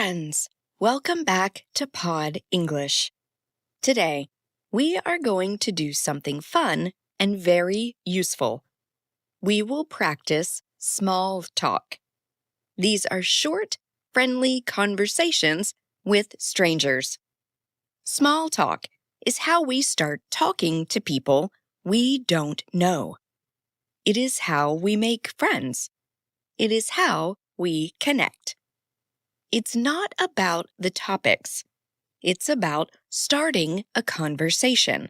friends! Welcome back to Pod English. Today, we are going to do something fun and very useful. We will practice small talk. These are short, friendly conversations with strangers. Small talk is how we start talking to people we don't know. It is how we make friends. It is how we connect. It's not about the topics. It's about starting a conversation,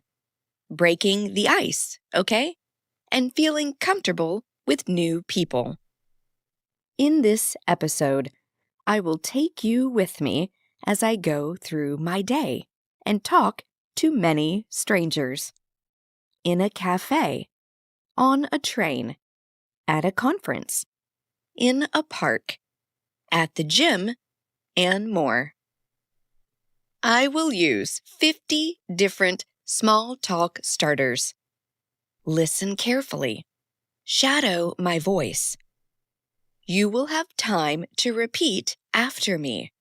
breaking the ice, okay? And feeling comfortable with new people. In this episode, I will take you with me as I go through my day and talk to many strangers. In a cafe, on a train, at a conference, in a park, at the gym, and more. I will use 50 different small talk starters. Listen carefully. Shadow my voice. You will have time to repeat after me.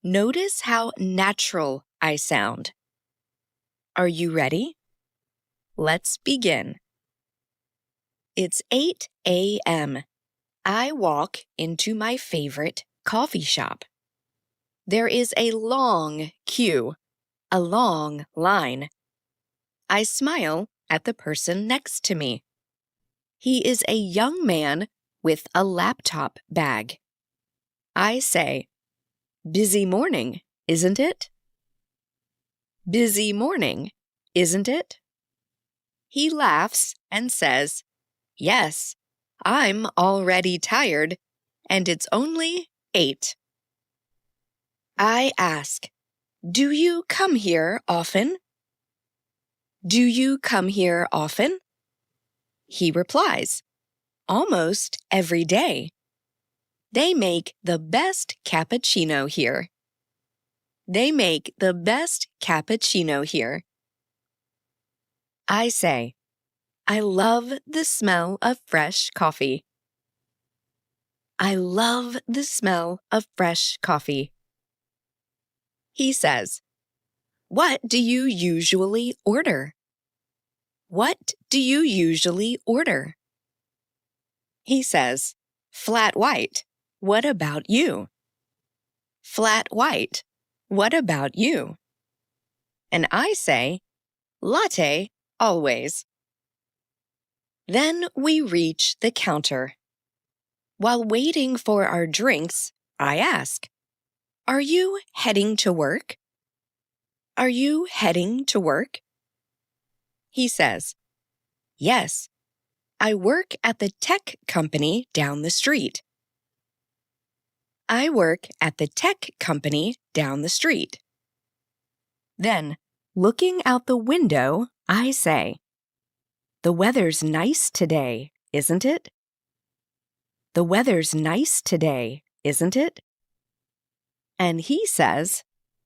Notice how natural I sound. Are you ready? Let's begin. It's 8 a.m. I walk into my favorite coffee shop. There is a long queue, a long line. I smile at the person next to me. He is a young man with a laptop bag. I say, "Busy morning, isn't it?" "Busy morning, isn't it?" He laughs and says, "Yes, I'm already tired, and it's only 8." I ask, "Do you come here often?" "Do you come here often?" He replies, "Almost every day. They make the best cappuccino here." They make the best cappuccino here. I say, "I love the smell of fresh coffee." I love the smell of fresh coffee. He says, "What do you usually order?" What do you usually order? He says, "Flat white. What about you?" Flat white. What about you? And I say, "Latte, always." Then we reach the counter. While waiting for our drinks, I ask, "Are you heading to work?" Are you heading to work? He says, "Yes, I work at the tech company down the street." I work at the tech company down the street. Then, looking out the window, I say, "The weather's nice today, isn't it?" The weather's nice today, isn't it? And he says,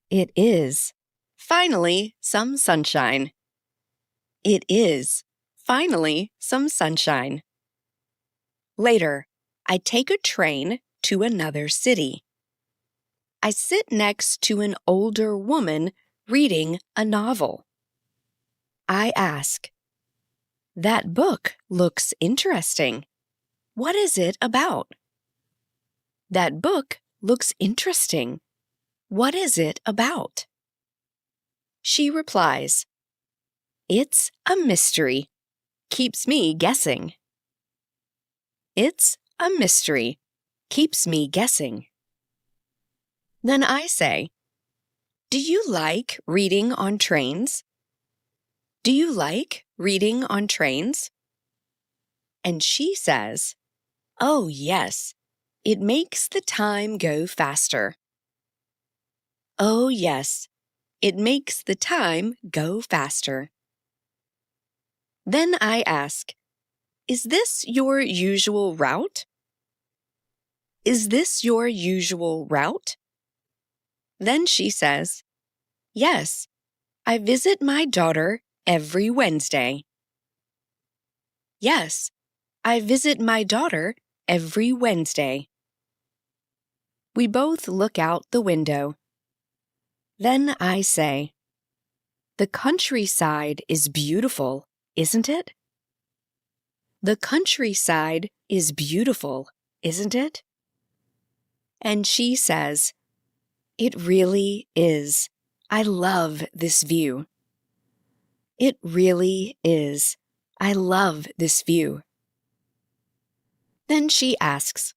"It is. Finally, some sunshine." It is. Finally, some sunshine. Later, I take a train to another city. I sit next to an older woman reading a novel. I ask, "That book looks interesting. What is it about?" That book looks interesting. What is it about? She replies, "It's a mystery. Keeps me guessing." It's a mystery. Keeps me guessing. Then I say, "Do you like reading on trains?" Do you like reading on trains? And she says, "Oh, yes. It makes the time go faster." Oh, yes. It makes the time go faster. Then I ask, "Is this your usual route?" Is this your usual route? Then she says, "Yes, I visit my daughter every Wednesday." Yes, I visit my daughter every Wednesday. We both look out the window. Then I say, "The countryside is beautiful, isn't it?" The countryside is beautiful, isn't it? And she says, "It really is. I love this view." It really is. I love this view. Then she asks,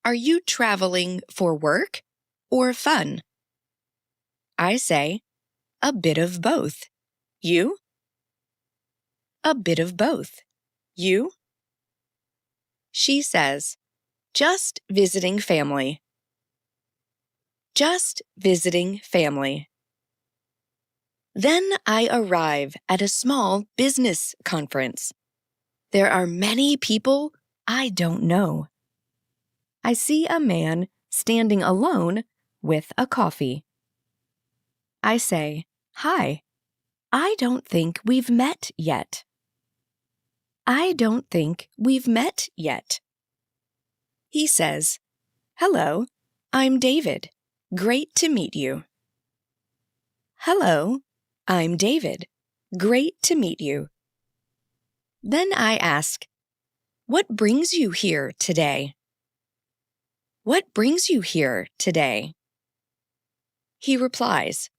"Are you traveling for work or fun?" I say, "A bit of both. You?" "A bit of both. You?" She says, "Just visiting family." Just visiting family. Then I arrive at a small business conference. There are many people I don't know. I see a man standing alone with a coffee. I say, "Hi, I don't think we've met yet." I don't think we've met yet. He says, "Hello, I'm David. Great to meet you." Hello, I'm David. Great to meet you. Then I ask, "What brings you here today?" What brings you here today? He replies,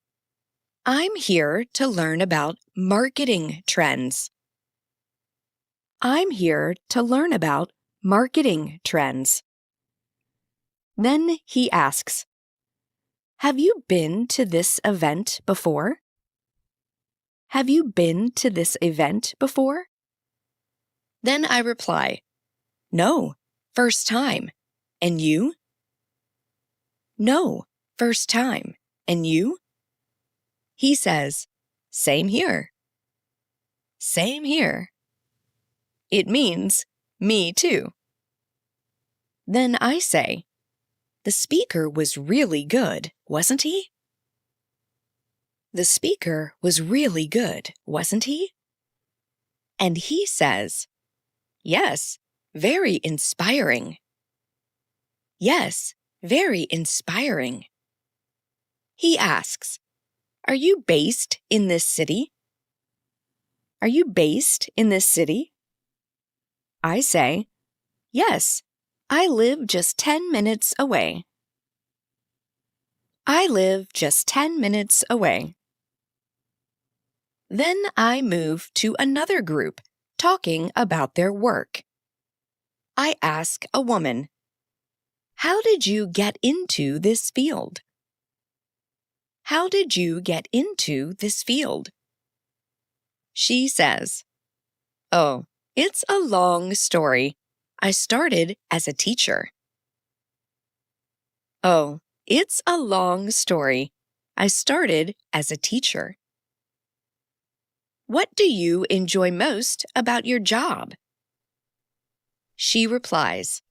"I'm here to learn about marketing trends." I'm here to learn about marketing trends. Then he asks, "Have you been to this event before?" Have you been to this event before? Then I reply, "No, first time. And you?" "No, first time. And you?" He says, "Same here." Same here. It means me too. Then I say, "The speaker was really good, wasn't he?" The speaker was really good, wasn't he? And he says, "Yes, very inspiring." Yes, very inspiring. He asks, "Are you based in this city?" Are you based in this city? I say, "Yes, I live just 10 minutes away." I live just 10 minutes away. Then I move to another group talking about their work. I ask a woman, "How did you get into this field?" How did you get into this field? She says, "Oh, it's a long story. I started as a teacher." Oh, it's a long story. I started as a teacher. What do you enjoy most about your job? She replies,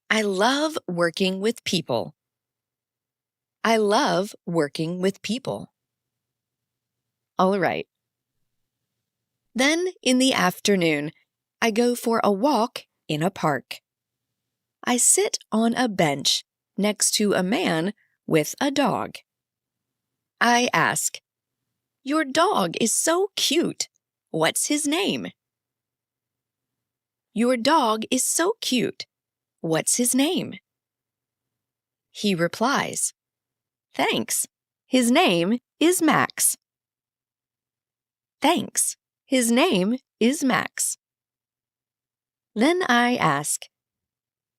"I love working with people." I love working with people. All right. Then in the afternoon, I go for a walk in a park. I sit on a bench next to a man with a dog. I ask, "Your dog is so cute. What's his name?" Your dog is so cute. What's his name? He replies, "Thanks. His name is Max." Thanks. His name is Max. Then I ask,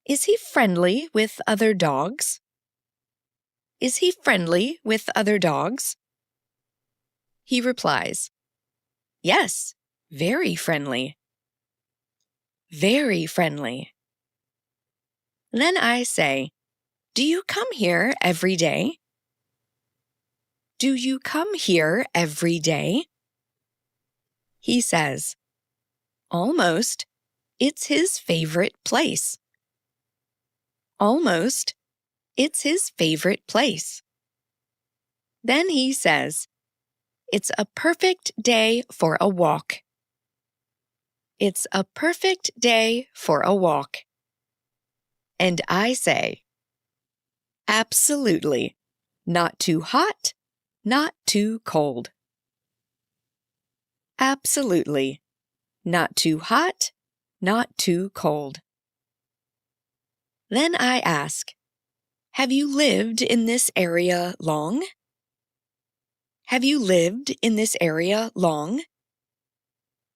"Is he friendly with other dogs?" Is he friendly with other dogs? He replies, "Yes, very friendly." Very friendly. Then I say, "Do you come here every day?" Do you come here every day? He says, "Almost. It's his favorite place." Almost. It's his favorite place. Then he says, "It's a perfect day for a walk." It's a perfect day for a walk. And I say, Absolutely. Not too hot, not too cold. Absolutely. Not too hot, not too cold. Then I ask, have you lived in this area long? Have you lived in this area long?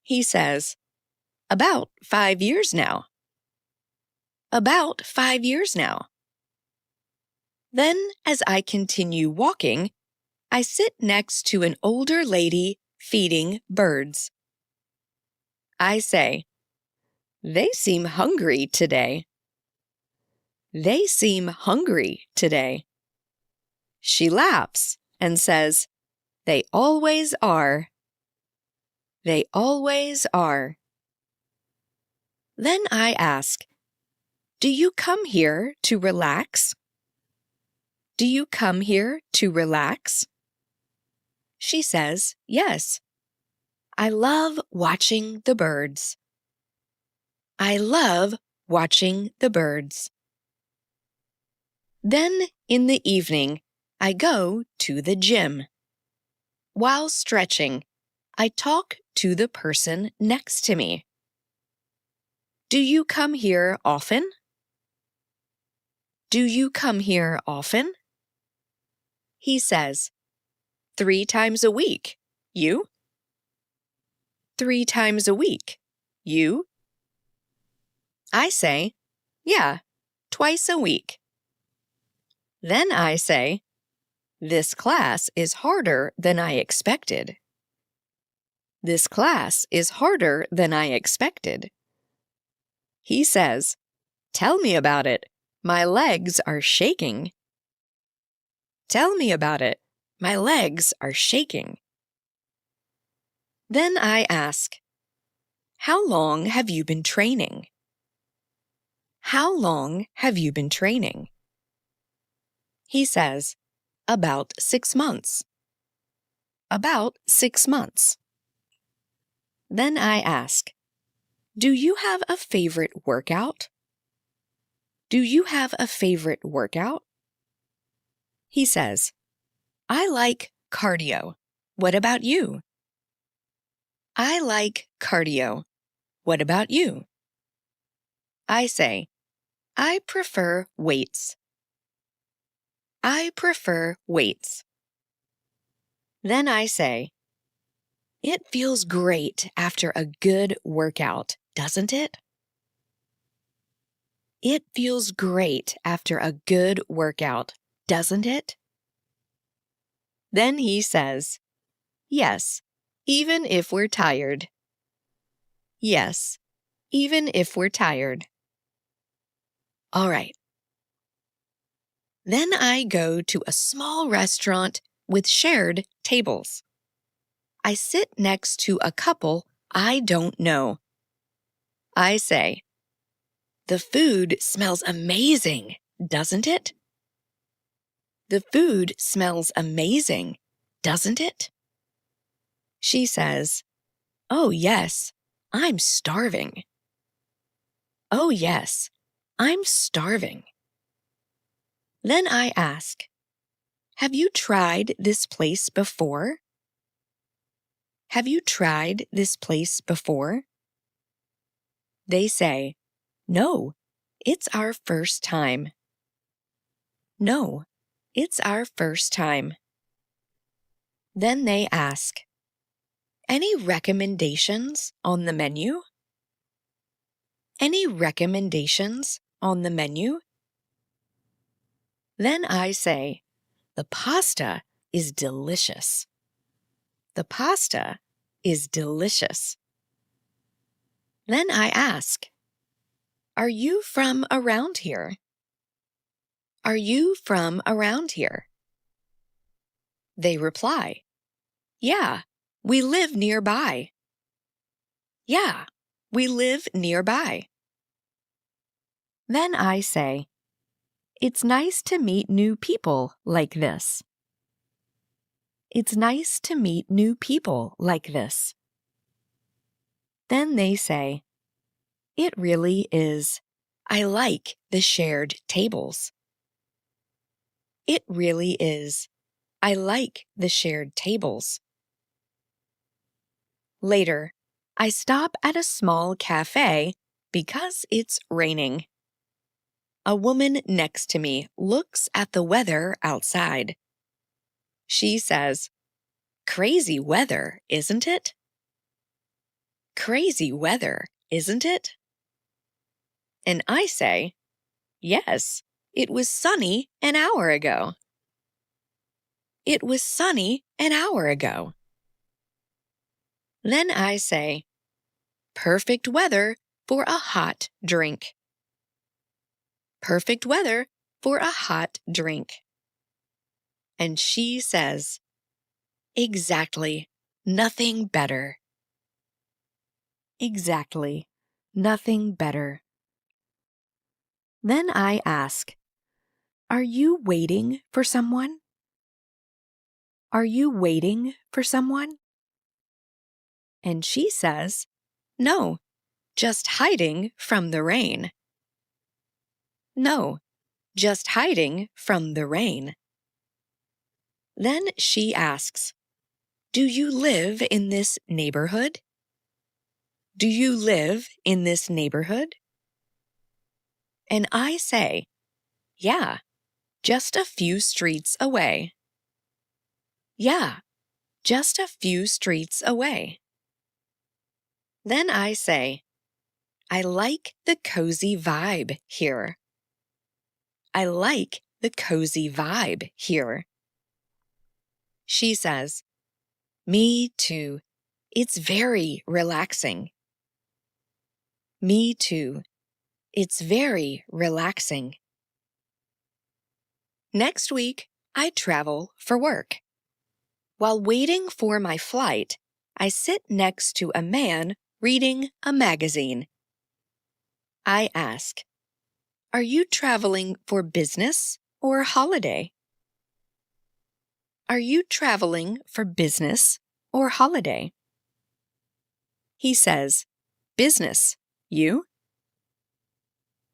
He says, about 5 years now. About 5 years now. Then, as I continue walking, I sit next to an older lady feeding birds. I say, they seem hungry today. They seem hungry today. She laughs and says, they always are. They always are. Then I ask, do you come here to relax? Do you come here to relax? She says, yes. I love watching the birds. I love watching the birds. Then, in the evening, I go to the gym. While stretching, I talk to the person next to me. Do you come here often? Do you come here often? He says, 3 times a week. You? 3 times a week. You? I say, yeah, twice a week. Then I say, this class is harder than I expected. This class is harder than I expected. He says, tell me about it. My legs are shaking. Tell me about it. My legs are shaking. Then I ask, how long have you been training? How long have you been training? He says, about 6 months. About 6 months. Then I ask, do you have a favorite workout? Do you have a favorite workout? He says, I like cardio. What about you? I like cardio. What about you? I say, I prefer weights. I prefer weights. Then I say, it feels great after a good workout, doesn't it? It feels great after a good workout, doesn't it? Then he says, yes, even if we're tired. Yes, even if we're tired. All right. Then I go to a small restaurant with shared tables. I sit next to a couple I don't know. I say, the food smells amazing, doesn't it? The food smells amazing, doesn't it? She says, oh yes, I'm starving. Oh yes, I'm starving. Then I ask, have you tried this place before? Have you tried this place before? They say, no, it's our first time. No, it's our first time. Then they ask, any recommendations on the menu? Any recommendations on the menu? Then I say, the pasta is delicious. The pasta is delicious. Then I ask, are you from around here? Are you from around here? They reply, yeah, we live nearby. Yeah, we live nearby. Then I say, it's nice to meet new people like this. It's nice to meet new people like this. Then they say, it really is. I like the shared tables. It really is. I like the shared tables. Later, I stop at a small cafe because it's raining. A woman next to me looks at the weather outside. She says, "Crazy weather, isn't it?" Crazy weather, isn't it? And I say, "Yes, it was sunny an hour ago." It was sunny an hour ago. Then I say, "Perfect weather for a hot drink." Perfect weather for a hot drink. And she says, "Exactly, nothing better." Exactly, nothing better. Then I ask, "Are you waiting for someone?" Are you waiting for someone? And she says, "No, just hiding from the rain." No, just hiding from the rain. Then she asks, "Do you live in this neighborhood?" Do you live in this neighborhood? And I say, "Yeah, just a few streets away." Yeah, just a few streets away. Then I say, "I like the cozy vibe here." I like the cozy vibe here. She says, "Me too. It's very relaxing." Me too. It's very relaxing. Next week, I travel for work. While waiting for my flight, I sit next to a man reading a magazine. I ask, "Are you traveling for business or holiday?" Are you traveling for business or holiday? He says, "Business. You?"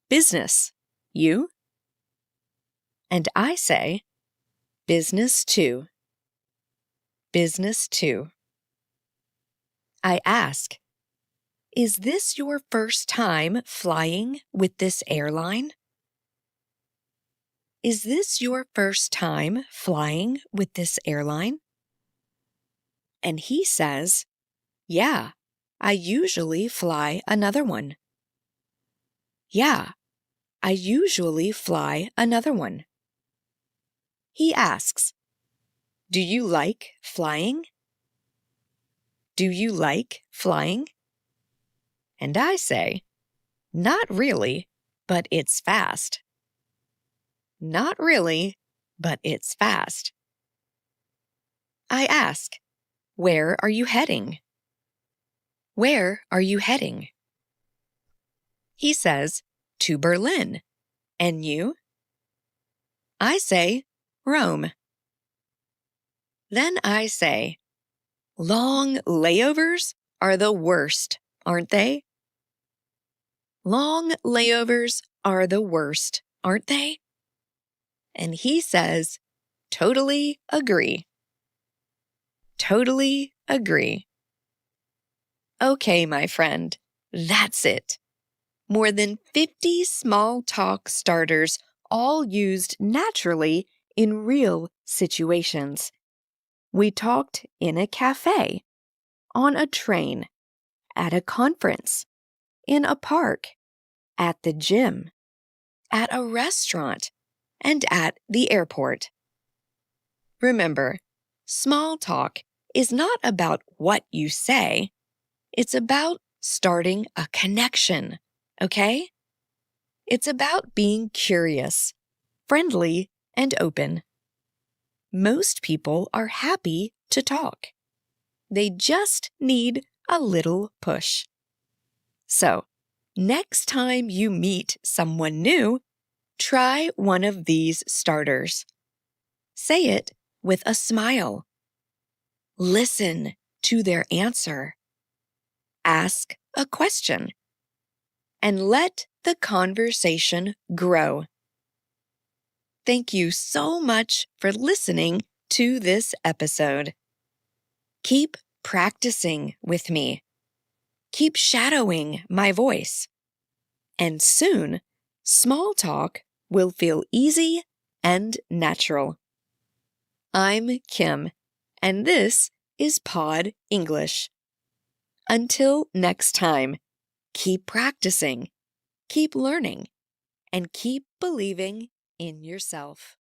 Business. You? And I say, "Business too." Business too. I ask, "Is this your first time flying with this airline?" Is this your first time flying with this airline? And he says, "Yeah, I usually fly another one." Yeah, I usually fly another one. He asks, "Do you like flying?" Do you like flying? And I say, "Not really, but it's fast." Not really, but it's fast. I ask, "Where are you heading?" Where are you heading? He says, "To Berlin." And you? I say, "Rome." Then I say, "Long layovers are the worst, aren't they?" Long layovers are the worst, aren't they? And he says, "Totally agree." Totally agree. Okay, my friend, that's it. More than 50 small talk starters, all used naturally in real situations. We talked in a cafe, on a train, at a conference, in a park, at the gym, at a restaurant, and at the airport. Remember, small talk is not about what you say, it's about starting a connection, okay? It's about being curious, friendly, and open. Most people are happy to talk. They just need a little push. So, next time you meet someone new, try one of these starters. Say it with a smile. Listen to their answer. Ask a question. And let the conversation grow. Thank you so much for listening to this episode. Keep practicing with me. Keep shadowing my voice. And soon, small talk will feel easy and natural. I'm Kim, and this is Pod English. Until next time, keep practicing, keep learning, and keep believing in yourself.